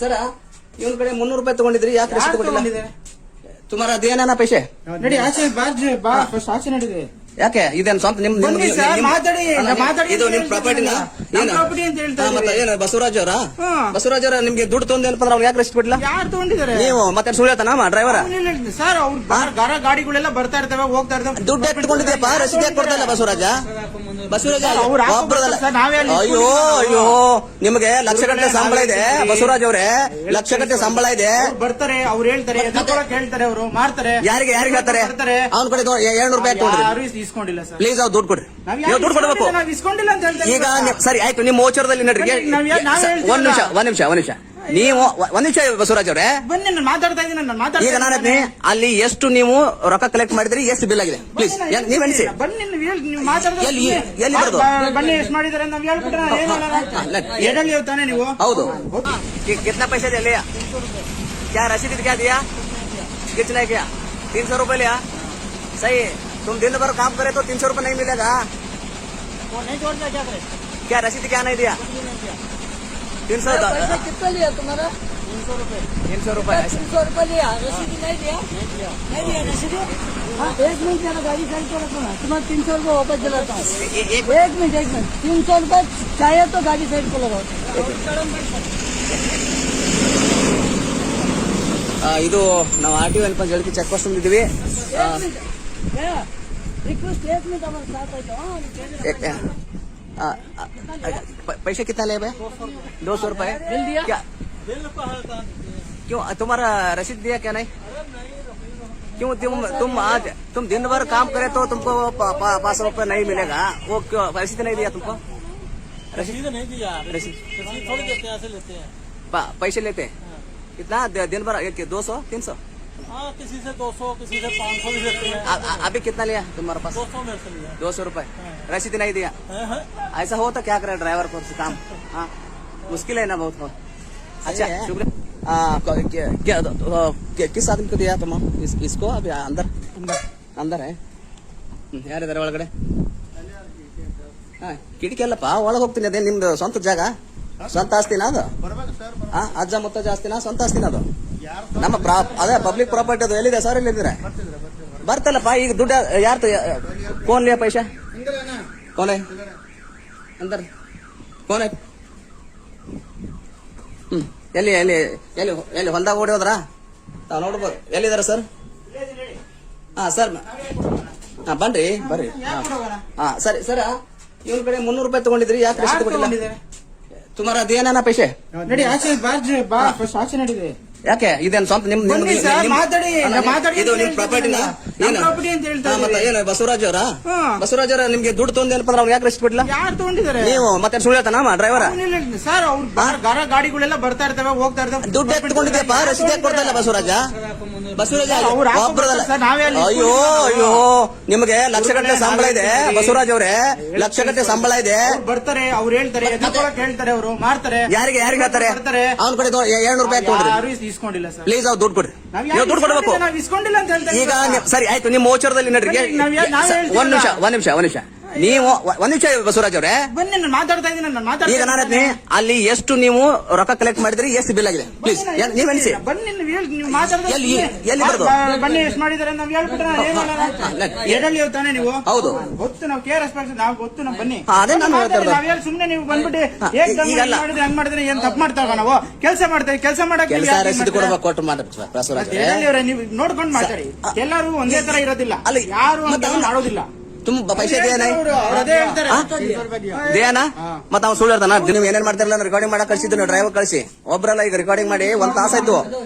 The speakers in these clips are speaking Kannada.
सर ಇವನ್ ಕಡೆ 300 ರೂಪಾಯಿ ತಗೊಂಡಿದ್ರಿ ಯಾಕೆ ರಸೀದಿ ಕೊಟ್ಟಿಲ್ಲ तुम्हारा देना ना पैसे नडी आचे बा फस्ट आचे नडीದೆ ಯಾಕೆ ಇದೇನು ಸ್ವಂತ ನಿಮ್ ಇದು ನಿಮ್ ಪ್ರಾಪರ್ಟಿನ ಪ್ರಾಪರ್ಟಿ ಅಂತ ಹೇಳ್ತಾ ಮತ್ತೆ ಏನು ಬಸವರಾಜ್ ಅವರ ನಿಮ್ಗೆ ದುಡ್ಡು ತೊಂದೇನಪ್ಪ ಅವ್ರು ಯಾಕೆ ರಸೀದಿ ಕೊಟ್ಟಿಲ್ಲ ಯಾರು ತಗೊಂಡಿದ್ದಾರೆ ನೀವು ಮತ್ತೆ ಸುಳ್ಳು ಹೇಳ್ತಾನ ಡ್ರೈವರ್ ಸರ್ ಅವ್ರ ಗಾಡಿಗಳೆಲ್ಲ ಬರ್ತಾ ಇರ್ತವೆ ಹೋಗ್ತಾ ಇರ್ತವೆ ದುಡ್ಡು ಎಷ್ಟು ತಗೊಂಡಿದ್ಯಪ್ಪ ರಸೀದಿ ಯಾಕೆ ಕೊಡ್ತಾ ಇಲ್ಲ ಬಸವರಾಜ ಅಯ್ಯೋ ಅಯ್ಯೋ ನಿಮಗೆ ಲಕ್ಷಗಟ್ಟಲೆ ಸಂಬಳ ಇದೆ ಬಸವರಾಜ್ ಅವರೇ ಲಕ್ಷಗಟ್ಟಲೆ ಸಂಬಳ ಇದೆ ಬರ್ತಾರೆ ಅವ್ರು ಹೇಳ್ತಾರೆ ಹೇಳ್ತಾರೆ ಅವರು ಮಾಡ್ತಾರೆ ಯಾರಿಗೆ ಹೇಳ್ತಾರೆ ಅವ್ನ ಕಡೆ 700 ರೂಪಾಯಿ ತಗೊಂಡ್ರಿ ಇಸ್ಕೊಂಡಿಲ್ಲ ಸರ್ ಪ್ಲೀಸ್ ಅವ್ರು ದುಡ್ಡು ಕೊಡ್ರಿ ನೀವು ದುಡ್ಡು ಕೊಡ್ಬೇಕು ನಾವು ಇಸ್ಕೊಂಡಿಲ್ಲ ಅಂತ ಹೇಳ್ತಾರೆ ಈಗ ಸರಿ ಆಯ್ತು ನಿಮ್ಮ ಓಚರದಲ್ಲಿ ನಡ್ರಿ ಒಂದ್ ನಿಮಿಷ ನೀವು ಒಂದ್ ನಿಮಿಷ ಬಸವರಾಜ್ ಅವರೇ ಬನ್ನಿ ನಾನು ಮಾತಾಡ್ತಾ ಇದ್ದೀನಿ ಈಗ ನಾನು ಅಲ್ಲಿ ಎಷ್ಟು ನೀವು ರೊಕ್ಕ ಕಲೆಕ್ಟ್ ಮಾಡಿದ್ರಿ ಎಷ್ಟು ಬಿಲ್ ಆಗಿದೆ ಪ್ಲೀಸ್ ನೀವ್ ಎಣಿಸಿ ಬನ್ನಿ ನೀವು ಮಾತಾಡ್ತಾ ಎಲ್ಲಿ ಬರೋದು ಬನ್ನಿ ಎಷ್ಟು ಮಾಡಿದಾರೆ ನಾವು ಹೇಳ್ಬಿಟ್ರೆ ಎಡಲ್ಲಿ ತಾನೆ ನೀವು ಹೌದು कितना पैसा दे लिया क्या रसीद क्या दिया कितना क्या 300 रुपए लिया सही तुम दिन भर काम करे तो 300 रुपए नहीं मिलेगा नहीं छोड़ना क्या करे क्या रसीद क्या नहीं दिया 300 कितना लिया तुम्हारा 300 रुपए 300 रुपए लिया रसीद नहीं दिया रसीद एक मिनट मेरा गाड़ी साइड पर रखो ना तुम्हारा 300 रुपए वापस दिलाता हूँ एक मिनट 300 रुपए चाहिए तो गाड़ी साइड पर लगाओ ಇದು ನಾವು ಆರ್ ಟಿ ಒ ಅಂತ ಜಳಕಿ ಚೆಕ್ ಪೋಸ್ಟ್ ಬಂದಿದ್ದೀವಿ रिक्वेस्ट एक मिनट हमारे साथ पैसे कितना ले भाई 200 रुपए बिल दिया क्या क्यों तुम्हारा रसीद दिया क्या नहीं क्यों तुम दिन भर काम करे तो तुमको 500 रुपए नहीं मिलेगा वो क्यों रसीद नहीं दिया तुमको रसीद नहीं दिया रसीद थोड़ी देते हैं ऐसे लेते हैं पैसे लेते हैं कितना दिन भर 200 300 हाँ किसी से 200 किसी से 500 भी लेते हैं अभी कितना लिया तुम्हारे पास 200 मेरे से लिया 200 रुपए रसीद नहीं दिया ऐसा हो तो क्या करे ड्राइवर को काम हाँ मुश्किल है ना बहुत अच्छा शुक्रिया किस आदमी को दिया तुम इसको अभी अंदर है ಯಾರಿದ್ದಾರೆ ಒಳಗಡೆ ಕಿಟಕಿ ಅಲ್ಲಪ್ಪ ಒಳಗೆ ಹೋಗ್ತೀನಿ ಅದೇ ನಿಮ್ದು ಸ್ವಂತ ಜಾಗ ಸ್ವಂತ ಆಸ್ತಿನ ಅದು ಅಜ್ಜ ಮುತ್ತಜ್ಜ ಆಸ್ತಿನ ಸ್ವಂತ ಆಸ್ತಿನ ಅದು ನಮ್ಮ ಅದೇ ಪಬ್ಲಿಕ್ ಪ್ರಾಪರ್ಟಿ ಅದು ಎಲ್ಲಿದೆ ಸರ್ ಎಲ್ಲಿದ್ರೆ ಬರ್ತಲ್ಲಪ್ಪ ಈಗ ದುಡ್ಡು ಯಾರ್ದು ಕೋನ್ ಲಿಯಾ ಪೈಸಾ कौन है अंदर कौन है ಎಲ್ಲಿ ಎಲ್ಲಿ ಎಲ್ಲಿ ಎಲ್ಲಿ ಹೊಲ್ದಾಗ ಓಡಿ ಹೋದ್ರಾ ತಾವು ನೋಡ್ಬೋದು ಎಲ್ಲಿದಾರ ಸರ್ ಸರ್ ಬನ್ರಿ ಬರ್ರಿ ಸರಿ ಸರ್ ಇವನ್ ಕಡೆ 300 ರೂಪಾಯಿ ತಗೊಂಡಿದ್ರಿ ಯಾಕೆ ರಸೀದಿ ಕೊಟ್ಟಿಲ್ಲ तुम्हारा देना ना पैसे नडी आचे बा फस्ट आचे नडीದೆ ಯಾಕೆ ಇದೇನು ಸ್ವಂತ ನಿಮ್ ಇದು ನಿಮ್ ಪ್ರಾಪರ್ಟಿನ ಪ್ರಾಪರ್ಟಿ ಅಂತ ಹೇಳ್ತಾ ಮತ್ತೆ ಏನು ಬಸವರಾಜ್ ಅವರ ನಿಮ್ಗೆ ದುಡ್ಡು ತೊಂದೇನಪ್ಪ ಅವ್ರು ಯಾಕೆ ರಸೀದಿ ಕೊಟ್ಟಿಲ್ಲ ಯಾರು ತಗೊಂಡಿದ್ದಾರೆ ನೀವು ಮತ್ತೆ ಸುಳ್ಳು ಹೇಳ್ತಾನ ಡ್ರೈವರ್ ಸರ್ ಅವ್ರ ಗಾಡಿಗಳೆಲ್ಲ ಬರ್ತಾ ಇರ್ತವೆ ಹೋಗ್ತಾ ಇರ್ತವೆ ದುಡ್ಡು ಎಷ್ಟು ತಗೊಂಡಿದ್ಯಪ್ಪ ರಸೀದಿ ಯಾಕೆ ಕೊಡ್ತಾ ಇಲ್ಲ ಬಸವರಾಜ ಅಯ್ಯೋ ಅಯ್ಯೋ ನಿಮಗೆ ಲಕ್ಷಗಟ್ಟಲೆ ಸಂಬಳ ಇದೆ ಬಸವರಾಜ್ ಅವರೇ ಲಕ್ಷಗಟ್ಟಲೆ ಸಂಬಳ ಇದೆ ಬರ್ತಾರೆ ಅವ್ರು ಹೇಳ್ತಾರೆ ಹೇಳ್ತಾರೆ ಅವರು ಮಾಡ್ತಾರೆ ಯಾರಿಗೆ ಹೇಳ್ತಾರೆ ಅವ್ನ ಕಡೆ 700 ರೂಪಾಯಿ ತಗೊಂಡ್ರಿ ಇಸ್ಕೊಂಡಿಲ್ಲ ಸರ್ ಪ್ಲೀಸ್ ಅವ್ರು ದುಡ್ಡು ಕೊಡ್ರಿ ನೀವು ದುಡ್ಡು ಕೊಡ್ಬೇಕು ನಾವು ಇಸ್ಕೊಂಡಿಲ್ಲ ಅಂತ ಹೇಳ್ತಾರೆ ಈಗ ಸರಿ ಆಯ್ತು ನಿಮ್ಮ ಓಚರದಲ್ಲಿ ನಡ್ರಿ ಒಂದ್ ನಿಮಿಷ ನೀವು ಒಂದ್ ನಿಮಿಷ ಬಸವರಾಜ್ ಅವರೇ ಬನ್ನಿ ನಾನು ಮಾತಾಡ್ತಾ ಇದ್ದೀನಿ ಈಗ ನಾನು ಅಲ್ಲಿ ಎಷ್ಟು ನೀವು ರೊಕ್ಕ ಕಲೆಕ್ಟ್ ಮಾಡಿದ್ರಿ ಎಷ್ಟು ಬಿಲ್ ಆಗಿದೆ ಪ್ಲೀಸ್ ನೀವ್ ಎಣಿಸಿ ಬನ್ನಿ ನೀವು ಮಾತಾಡ್ತಾ ಎಲ್ಲಿ ಬರೋದು ಬನ್ನಿ ಎಷ್ಟು ಮಾಡಿದಾರೆ ನಾವು ಹೇಳ್ಬಿಟ್ರೆ ಎಡಲ್ಲಿ ತಾನೆ ನೀವು ಹೌದು ಗೊತ್ತು ನಾವು ಕೇರ್ ರೆಸ್ಪಾನ್ಸ್ ನಾವು ಗೊತ್ತು ನಾವು ಬನ್ನಿ ಅದೇ ನಾನು ನಾವ್ ಹೇಳಿ ಸುಮ್ನೆ ನೀವು ಬಂದ್ಬಿಟ್ಟು ಮಾಡಿದ್ರೆ ಹಂಗ್ ಮಾಡಿದ್ರೆ ಏನ್ ತಪ್ಪು ಮಾಡ್ತಾವ ನಾವು ಕೆಲಸ ಮಾಡ್ತೇವೆ ಕೆಲಸ ಮಾಡಕ್ಕೆ ರಸೀದಿ ಕೊಡ್ಬೇಕು ಕೊಟ್ಟು ಮಾತಾಡ್ತೀವಿ ಬಸವರಾಜ್ ನೀವು ನೋಡ್ಕೊಂಡು ಮಾತಾಡಿ ಎಲ್ಲರೂ ಒಂದೇ ತರ ಇರೋದಿಲ್ಲ ಅಲ್ಲಿ ಯಾರು ಮಾಡೋದಿಲ್ಲ तुम पैसे दिया नहीं दिया ना ಮತ್ತೆ ಅವ್ನು ಸುಳ್ಳು ಹೇಳ್ತಾನ ನೀವು ಏನೇನ್ ಮಾಡ್ತಿರಲ್ಲ ರೆಕಾರ್ಡಿಂಗ್ ಮಾಡಕ್ ಕಳ್ಸಿದ್ದು ನೀವು ಡ್ರೈವರ್ ಕಳಿಸಿ ಒಬ್ರಲ್ಲ ಈಗ ರೆಕಾರ್ಡಿಂಗ್ ಮಾಡಿ ಒಂದ್ ತಾಸಾಯ್ತು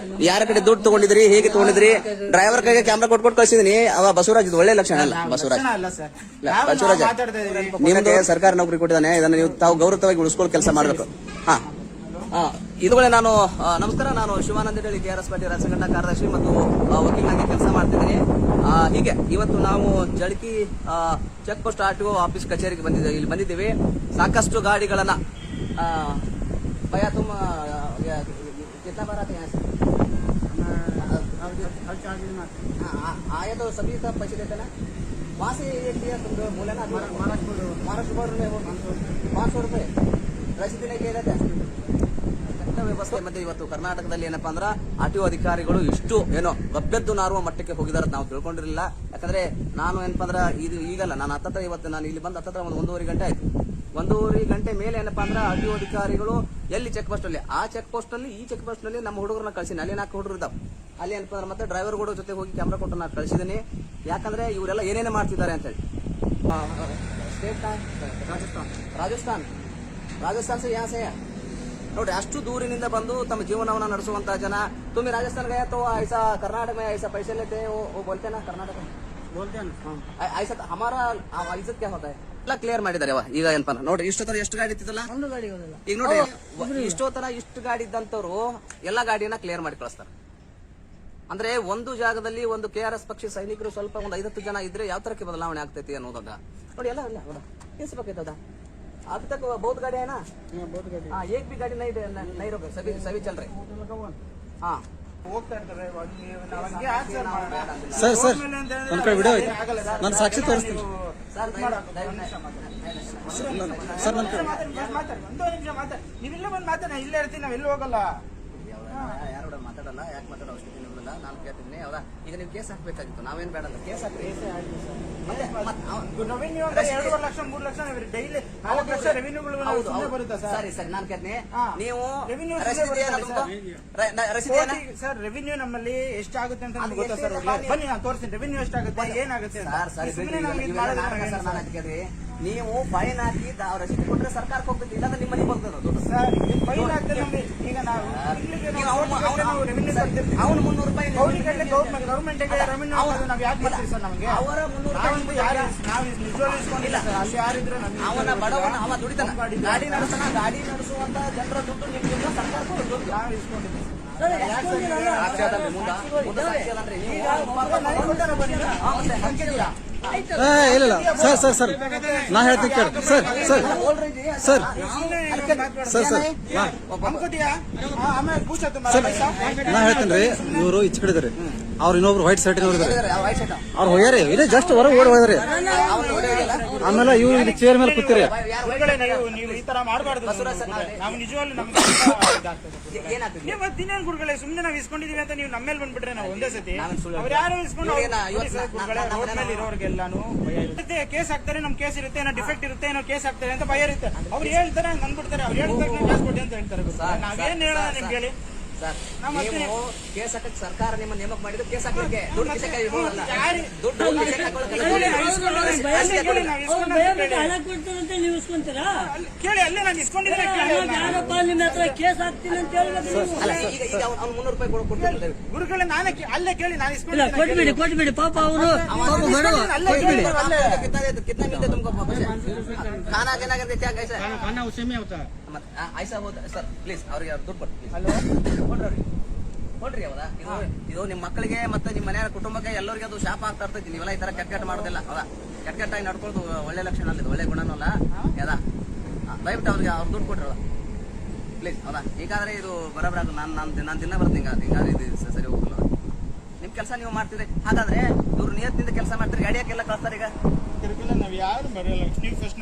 ಯಾರ ಕಡೆ ದುಡ್ಡು ತಗೊಂಡಿದ್ರಿ ಹೇಗೆ ತಗೊಂಡಿದ್ರಿ ಡ್ರೈವರ್ ಕೈಗೆ ಕ್ಯಾಮ್ರಾ ಕೊಟ್ಕೊಟ್ಟು ಕಳ್ಸಿದೀನಿ ಅವ ಬಸವರಾಜ್ ಒಳ್ಳೆ ಲಕ್ಷಣ ಅಲ್ಲ ಬಸವರಾಜ್ ನಿಮ್ಗೆ ಸರ್ಕಾರ ನೌಕರಿ ಕೊಟ್ಟಿದ್ದಾನೆ ಇದನ್ನ ನೀವು ತಾವು ಗೌರವವಾಗಿ ಉಳಿಸ್ಕೊಳ್ಳೋ ಕೆಲಸ ಮಾಡ್ಬೇಕು ಇದುಗಳೇ ನಾನು ನಮಸ್ಕಾರ ನಾನು ಶಿವಾನಂದ ಹೇಳಿ KRS ಪಾರ್ಟಿ ರಾಜ್ಯ ಸಂಘಟನಾ ಕಾರ್ಯದರ್ಶಿ ಮತ್ತು ವಕೀಲನಾಗಿ ಕೆಲಸ ಮಾಡ್ತಿದ್ದೀನಿ ಹೀಗೆ ಇವತ್ತು ನಾವು Jalaki check post RTO office ಕಚೇರಿಗೆ ಇಲ್ಲಿ ಬಂದಿದ್ದೀವಿ ಸಾಕಷ್ಟು ಗಾಡಿಗಳನ್ನ ಭಯ ತುಮ कितना बार आते हैं आया तो सभी सब पैसे देते ना वहाँ से एक दिया तुम बोले ना महाराष्ट्र बॉर्डर में 500 रुपए रसीद नहीं दे रहे थे ವ್ಯವಸ್ಥೆ ಮಧ್ಯೆ ಇವತ್ತು ಕರ್ನಾಟಕದಲ್ಲಿ ಏನಪ್ಪಾ ಅಂದ್ರ RTO ಅಧಿಕಾರಿಗಳು ಇಷ್ಟು ಏನೋ ಗಬ್ಬೆದ್ದು ನಾರುವ ಮಟ್ಟಕ್ಕೆ ಹೋಗಿದಾರ ನಾವು ತಿಳ್ಕೊಂಡಿರಲಿಲ್ಲ. ಯಾಕಂದ್ರೆ ನಾನು ಏನಪ್ಪಾ ಅಂದ್ರ ಇದು ಈಗಲ್ಲ, ನಾನು ಹತ್ತತ್ರ ಇವತ್ತು ನಾನು ಇಲ್ಲಿ ಬಂದ ಹತ್ತತ್ರ ಒಂದು 1.5 ಗಂಟೆ ಆಯ್ತು. 1.5 ಗಂಟೆ ಮೇಲೆ ಏನಪ್ಪಾ ಅಂದ್ರ RTO ಅಧಿಕಾರಿಗಳು ಎಲ್ಲಿ ಚೆಕ್ ಪೋಸ್ಟ್ ಅಲ್ಲಿ, ಆ ಚೆಕ್ ಪೋಸ್ಟ್ ಅಲ್ಲಿ ಈ ಚೆಕ್ ಪೋಸ್ಟ್ ನಲ್ಲಿ ನಮ್ಮ ಹುಡುಗರನ್ನ ಕಳ್ಸಿನಿ. ಅಲ್ಲಿ 4 ಹುಡುಗರು ಇದ್ದಾವೆ. ಅಲ್ಲಿ ಏನಪ್ಪಾ ಅಂದ್ರೆ ಮತ್ತೆ ಡ್ರೈವರ್ ಕೂಡ ಜೊತೆ ಹೋಗಿ ಕ್ಯಾಮ್ರಾ ಕೊಟ್ಟು ನಾನು ಕಳಿಸಿದ್ದೀನಿ. ಯಾಕಂದ್ರೆ ಇವರೆಲ್ಲ ಏನೇನೇ ಮಾಡ್ತಿದ್ದಾರೆ ಅಂತ ಹೇಳಿ. ಸ್ಟೇಟ್ ರಾಜಸ್ಥಾನ್ ಸೇ ಯಾಸೇ ನೋಡಿ, ಅಷ್ಟು ದೂರಿನಿಂದ ಬಂದು ತಮ್ಮ ಜೀವನವನ್ನ ನಡೆಸುವಂತಹ ಜನ. तुम्ही राजस्थान गया तो ऐसा कर्नाटक में ऐसा पैसे लेते हैं, वो बोलते हैं ना कर्नाटक में बोलते हैं ना। ऐसा हमारा इज्जत क्या होता है ಎಲ್ಲ ಕ್ಲಿಯರ್ ಮಾಡಿದ್ದಾರೆ. ಈಗ ಏನಪ್ಪ ನೋಡಿ, ಇಷ್ಟೊತ್ತರ ಎಷ್ಟು ಗಾಡಿ ಇತ್ತಿತ್ತಲ್ಲ, ಒಂದು ಗಾಡಿಗಳಿಲ್ಲ. ಈಗ ನೋಡಿ ಇಷ್ಟೊತ್ತರ ಇಷ್ಟು ಗಾಡಿ ಇದ್ದಂತವ್ರು ಎಲ್ಲಾ ಗಾಡಿಯನ್ನ ಕ್ಲಿಯರ್ ಮಾಡಿ ಕಳಿಸ್ತಾರೆ. ಅಂದ್ರೆ ಒಂದು ಜಾಗದಲ್ಲಿ ಒಂದು KRS ಪಕ್ಷಿ ಸೈನಿಕರು ಸ್ವಲ್ಪ ಒಂದು 5-10 ಜನ ಇದ್ರೆ ಯಾವ ತರಕ್ಕೆ ಬದಲಾವಣೆ ಆಗ್ತೈತಿ ಅನ್ನೋದಾಗ ನೋಡಿ. ಎಲ್ಲ ಕೇಸಬೇಕಾಯ್ತದ. अब तक बहुत गाड़ी है ना, बहुत गाड़ी। हाँ, एक भी गाड़ी नहीं रोके, सभी चल रहे। हाँ, ಹೋಗ್ತಾ ಇರ್ತಾರೆ. ನಮಗೆ ಆನ್ಸರ್ ಸರ್ ಸರ್ ನನ್ನ ಕಡೆ ವಿಡಿಯೋ ಐತೆ, ನಾನು ಸಾಕ್ಷಿ ತೋರಿಸ್ತೀನಿ ಸರ್ ಸರ್. ನನ್ನ ಕಡೆ ಮಾತಾಡಿ, ಒಂದು ನಿಮಿಷ ಮಾತಾಡಿ. ನೀವಿಲ್ಲ ಬಂದು ಮಾತಾಡಿ, ನಾ ಇಲ್ಲೇ ಇರ್ತೀನಿ, ನಾವ್ ಎಲ್ಲೂ ಹೋಗಲ್ಲ. ಯಾರು ಮಾತಾಡಲ್ಲ, ಯಾಕೆ ಮಾತಾಡೋ ಅವಶ್ಯಕತೆ ಇರೋದಿಲ್ಲ. ನಾನು ಕೇಳ್ತೀನಿ. ಹೌದಾ, ಈಗ ನೀವು ಕೇಸ್ ಹಾಕ್ಬೇಕಾಗಿತ್ತು, ನಾವೇನ್ ಬೇಡಲ್ಲ, ಕೇಸ್ ಹಾಕ್ರಿ. ರೆವಿನ್ಯೂ ಅಂದ್ರೆ 2.5 ಲಕ್ಷ 3 ಲಕ್ಷ ಡೈಲಿ 4 ಲಕ್ಷ ರೆವಿನ್ಯೂಗಳು ಬರುತ್ತೆ ಸರ್. ಸರಿ ಸರಿ, ನಾನು ಕೇಳ್ತೀನಿ. ನೀವು ರೆವಿನ್ಯೂ ರಸೀದಿ ಏನ ಸರ್? ರೆವಿನ್ಯೂ ನಮ್ಮಲ್ಲಿ ಎಷ್ಟಾಗುತ್ತೆ ಅಂತ ನಮ್ಗೆ ಗೊತ್ತಾ ಸರ್? ಬನ್ನಿ ನಾನು ತೋರಿಸ್ತೀನಿ ರೆವಿನ್ಯೂ ಎಷ್ಟಾಗುತ್ತೆ, ಏನಾಗುತ್ತೆ ಅಂತ. ಸರ್ ಸರಿ, ಸುಮ್ಮನೆ ನಮ್ಗೆ ಇದು ಮಾಡೋದು ಸರ್ ನಾನು ಅದಕ್ಕೆ ನೀವು ಫೈನ್ ಹಾಕಿ ರಸೀದಿ ಕೊಟ್ರೆ ಸರ್ಕಾರಕ್ಕೆ ಹೋಗ್ತೈತಿ, ಇಲ್ಲಾಂದ್ರೆ ನಿಮ್ಮ ಮನೆಗೆ ಹೋಗ್ತದೆ. ಸರ್ ಫೈನ್ ಆಗ್ತದೆ ನಮ್ಗೆ. ಈಗ ನಾವು ರೆವಿನ್ಯೂ ಕೊಡ್ತಿರ್ತೀವಿ, ಅವನು 300 ರೂಪಾಯಿ ಗೌರ್ಮೆಂಟ್ಗೆ ರೆವಿನ್ಯೂ ನಾವು ಯಾಕೆ ಮಾಡ್ತೀವಿ ಸರ್? ನಮಗೆ ಅವರ 300 ನಾವಂತೂ ನಾವು ನಿಜವಾಗ್ಲೂ ಇಸ್ಕೊಂಡಿಲ್ಲ ಸರ್. ಅಲ್ಲಿ ಯಾರಿದ್ರೆ ನಮಗೆ ಅವನ ಬಡವನ ಅವ ದುಡಿತಾನ, ಗಾಡಿ ನಡೆಸೋಣ, ಗಾಡಿ ನಡೆಸುವಂತ ಜನರ ದುಡ್ಡು ನಿಮ್ಗಿಂತ ಸರ್ಕಾರ ದುಡ್ಡು ನಾವು ಇಸ್ಕೊಂಡಿದ್ದೀವಿ. ಸರ್, ಎಷ್ಟೊಂದಿರಲ್ಲ? ಸಾಕ್ಷಿ ಅದಲ್ರಿ, ಮುಂದೆ ಸಾಕ್ಷಿ ಅದಲ್ರಿ. ನೀವು ಇಲ್ಲ ಸರ್ ಸರ್ ಸರ್ ನಾ ಹೇಳ್ತೀನಿ ಕೇಳಿ sir sir sir sir sir ಆಮೇಲೆ ಪೂಛ ಸರ್ ನಾ ಹೇಳ್ತೀನಿ ರೀ. ಇವರು ಈಚೆ ಕಡೆ ಇದಾರೆ, ಅವ್ರು ಇನ್ನೊಬ್ರು ವೈಟ್ ಶರ್ಟಿನವ್ರು ಇದಾರೆ, ಅವ್ರು ಹೋಗ್ಯಾರಿ ಇಲ್ಲೇ ಜಸ್ಟ್ ಹೊರಗೆ ಓಡಿ ಹೋದ್ರಿ. ಆಮೇಲೆ ಇವ್ರು ಇಲ್ಲಿ ಚೇರ್ ಮೇಲೆ ಕೂತಿರಿ. ನೀವು ಈ ತರ ಮಾಡಬಾರ್ದು. ನಾವು ನಿಜವಾಗ್ಲೂ ನಮ್ಗೆ ನೀವು ದಿನೇನ್ ಗುರುಗಳೇ, ಸುಮ್ನೆ ನಾವು ಇಸ್ಕೊಂಡಿದೀವಿ ಅಂತ ನೀವು ನಮ್ಮೇಲೆ ಬಂದ್ಬಿಟ್ರೆ ನಾವು ಒಂದೇ ಸತಿ ಅವ್ರು ಯಾರು ಇಸ್ಕೊಂಡು ರೋಡ್ ಮೇಲೆ ಇರೋರ್ಗೆಲ್ಲಾನು ಭಯ ಇರುತ್ತೆ. ಕೇಸ್ ಹಾಕ್ತಾರೆ, ನಮ್ ಕೇಸ್ ಇರುತ್ತೆ, ಏನೋ ಡಿಫೆಕ್ಟ್ ಇರುತ್ತೆ, ಏನೋ ಕೇಸ್ ಹಾಕ್ತಾರೆ ಅಂತ ಭಯ ಇರುತ್ತೆ. ಅವ್ರು ಹೇಳ್ತಾರೆ ನಂದ್ಬಿಡ್ತಾರೆ, ಅವ್ರು ಹೇಳ್ತಾರೆ ಕೇಸ್ ಕೊಡಿ ಅಂತ ಹೇಳ್ತಾರೆ. ನಾವೇನ್ ಹೇಳೋಣ ನಿಮ್ಗೆ ಹೇಳಿ? ನೀವು ಕೇಸ್ ಹಾಕಕ್ಕೆ ಸರ್ಕಾರ ನಿಮ್ಮ ನೇಮಕ ಮಾಡಿದ್ರೆ ಕೇಸ್ ಹಾಕಲಿಕ್ಕೆ ದುಡ್ಡು ದುಡ್ಡು ಹಣ ಕೊಡ್ತಾರಂತೆ ನೀವು ಇಸ್ಕೊಂತೀರಾ? ಕೇಳಿ, ಅಲ್ಲೇ ನಾನು ಇಸ್ಕೊಂಡಿದ್ರೆ ಯಾರಪ್ಪ ನಿಮ್ಮ ಹತ್ರ ಕೇಸ್ ಹಾಕ್ತೀನಿ ಅಂತ ಹೇಳ್ಬೇಕು ನೀವು. ಅಲ್ಲ, ಈಗ ಅವ್ನು 300 ರೂಪಾಯಿ ಕೊಡ್ತಾರೆ ಗುರುಗಳೇ, ನಾನೇ ಅಲ್ಲೇ ಕೇಳಿ ನಾನು ಇಲ್ಲ, ಕೊಟ್ಬಿಡಿ ಪಾಪ ಅವರು ಬಡವ, ಕೊಟ್ಬಿಡಿ. कितना मिलते तुमको खाना केना करते क्या कैसे खाना उसी में होता है। ऐसा होता सर ಪ್ಲೀಸ್ ಅವ್ರಿಗೆ ದುಡ್ಡು ಕೊಡ್ರಿ ಹೌದಾ. ಇದು ನಿಮ್ಮ ಮಕ್ಕಳಿಗೆ ಮತ್ತೆ ನಿಮ್ಮ ಮನೆಯ ಕುಟುಂಬಕ್ಕೆ ಎಲ್ಲರಿಗೆ ಅದು ಶಾಪ ಆಗ್ತಾ ಇರ್ತೈತಿ. ನೀವೆಲ್ಲ ಈ ತರ ಕೆಟ್ಟ ಮಾಡೋದಿಲ್ಲ ಹೌದಾ. ಕೆಟ್ಟಾಗಿ ನಡ್ಕೊಳ್ಳೋದು ಒಳ್ಳೆ ಲಕ್ಷಣ ಅಲ್ಲ, ಇದು ಒಳ್ಳೆ ಗುಣನೂ ಅಲ್ಲ ಯಾವ್ದಾ. ದಯವಿಟ್ಟು ಅವ್ರಿಗೆ ಅವ್ರು ದುಡ್ಡು ಕೊಡ್ರಿ ಹೌದಾ ಪ್ಲೀಸ್ ಹೌದಾ. ಹೀಗಾದ್ರೆ ಇದು ಬರೋಬರ ನಾನು ದಿನ ಬರ್ತೀನಿ. ಹಿಂಗಾದ್ರೆ ಇದು ಸರಿ ಹೋಗಲ್ಲ. ನಿಮ್ ಕೆಲಸ ನೀವು ಮಾಡ್ತೀರಿ, ಹಾಗಾದ್ರೆ ಇವ್ರು ನಿಯತ್ನಿಂದ ಕೆಲಸ ಮಾಡ್ತೀರಿ, ಗಾಡಿಯಾಕೆಲ್ಲ ಕಳ್ಸ್ತಾರೆ. ಈಗ ನಾವ್ ಯಾರು ಬರಲ್ಲ. ನೀವು ಫಸ್ಟ್